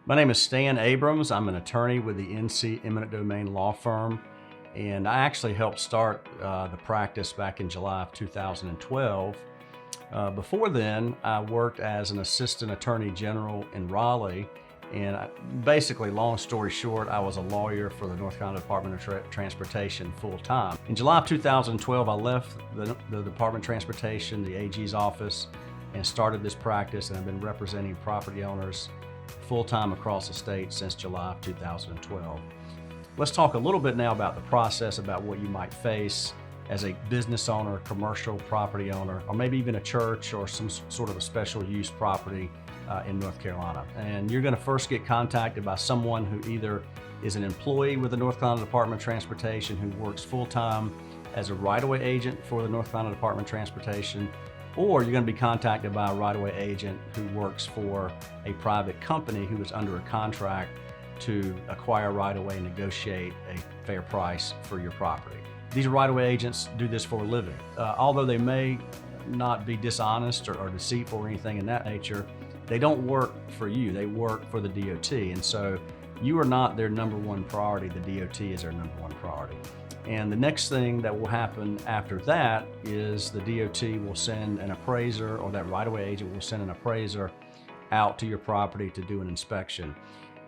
My name is Stan Abrams. I'm an attorney with the NC Eminent Domain Law Firm, and I actually helped start the practice back in July of 2012. Before then, I worked as an assistant attorney general in Raleigh, and basically, long story short, I was a lawyer for the North Carolina Department of Transportation full-time. In July of 2012, I left the Department of Transportation, the AG's office, and started this practice, and I've been representing property owners full-time across the state since July of 2012. Let's talk a little bit now about the process, about what you might face as a business owner, commercial property owner, or maybe even a church or some sort of a special use property in North Carolina. And you're going to first get contacted by someone who either is an employee with the North Carolina Department of Transportation who works full-time as a right-of-way agent for the North Carolina Department of Transportation, or you're going to be contacted by a right-of-way agent who works for a private company who is under a contract to acquire right-of-way and negotiate a fair price for your property. These right-of-way agents do this for a living. Although they may not be dishonest or deceitful or anything in that nature, they don't work for you, they work for the DOT. And so you are not their number one priority, the DOT is their number one priority. And the next thing that will happen after that is the DOT will send an appraiser, or that right-of-way agent will send an appraiser out to your property to do an inspection.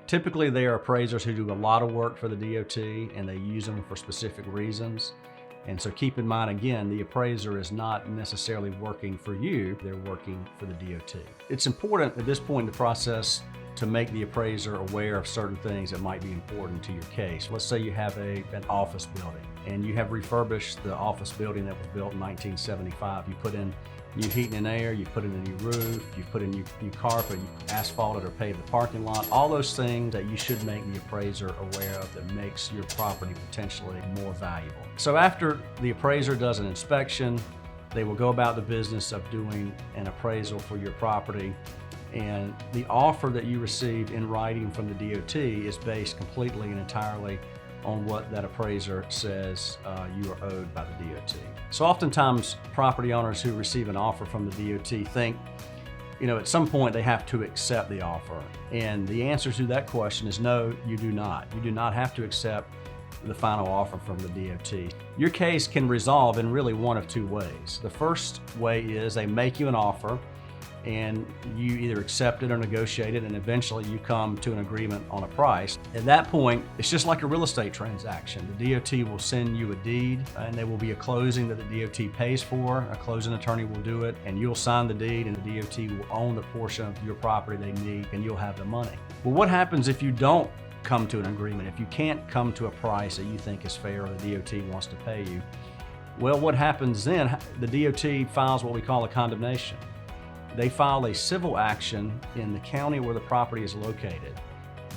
Typically, they are appraisers who do a lot of work for the DOT and they use them for specific reasons. And so keep in mind, again, the appraiser is not necessarily working for you, they're working for the DOT. It's important at this point in the process to make the appraiser aware of certain things that might be important to your case. Let's say you have an office building and you have refurbished the office building that was built in 1975. You put in new heating and air, you put in a new roof, you put in new carpet, you asphalted or paved the parking lot, all those things that you should make the appraiser aware of that makes your property potentially more valuable. So after the appraiser does an inspection, they will go about the business of doing an appraisal for your property, and the offer that you receive in writing from the DOT is based completely and entirely on what that appraiser says you are owed by the DOT. So oftentimes property owners who receive an offer from the DOT think, at some point they have to accept the offer. And the answer to that question is no, you do not. You do not have to accept the final offer from the DOT. Your case can resolve in really one of two ways. The first way is they make you an offer and you either accept it or negotiate it, and eventually you come to an agreement on a price. At that point, it's just like a real estate transaction. The DOT will send you a deed, and there will be a closing that the DOT pays for. A closing attorney will do it, and you'll sign the deed, and the DOT will own the portion of your property they need, and you'll have the money. Well, what happens if you don't come to an agreement, if you can't come to a price that you think is fair or the DOT wants to pay you? Well, what happens then, the DOT files what we call a condemnation. They file a civil action in the county where the property is located.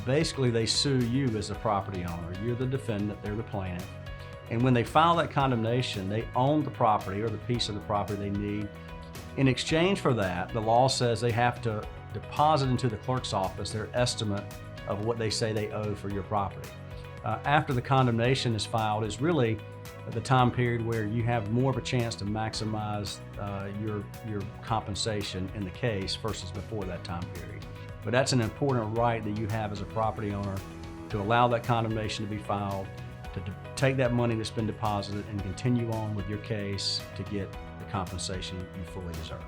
Basically, they sue you as the property owner. You're the defendant, they're the plaintiff. And when they file that condemnation, they own the property or the piece of the property they need. In exchange for that, the law says they have to deposit into the clerk's office their estimate of what they say they owe for your property. After the condemnation is filed is really the time period where you have more of a chance to maximize your compensation in the case versus before that time period. But that's an important right that you have as a property owner, to allow that condemnation to be filed, to take that money that's been deposited and continue on with your case to get the compensation you fully deserve.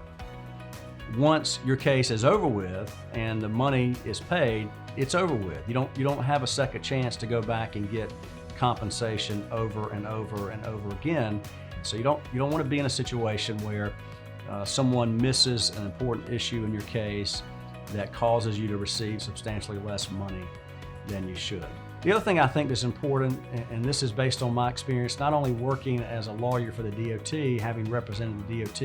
Once your case is over with and the money is paid, it's over with. You don't have a second chance to go back and get compensation over and over and over again. So you don't want to be in a situation where someone misses an important issue in your case that causes you to receive substantially less money than you should. The other thing I think is important, and this is based on my experience, not only working as a lawyer for the DOT, having represented the DOT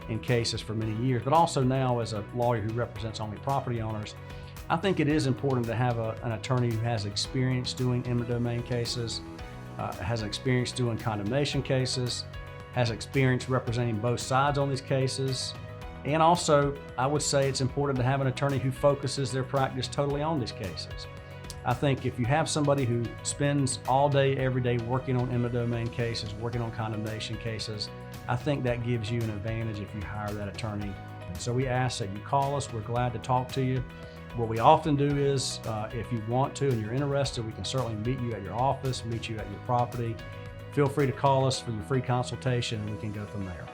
in cases for many years, but also now as a lawyer who represents only property owners, I think it is important to have an attorney who has experience doing eminent domain cases, has experience doing condemnation cases, has experience representing both sides on these cases. And also, I would say it's important to have an attorney who focuses their practice totally on these cases. I think if you have somebody who spends all day, every day working on eminent domain cases, working on condemnation cases, I think that gives you an advantage if you hire that attorney. So we ask that you call us. We're glad to talk to you. What we often do is, if you want to and you're interested, we can certainly meet you at your office, meet you at your property. Feel free to call us for your free consultation and we can go from there.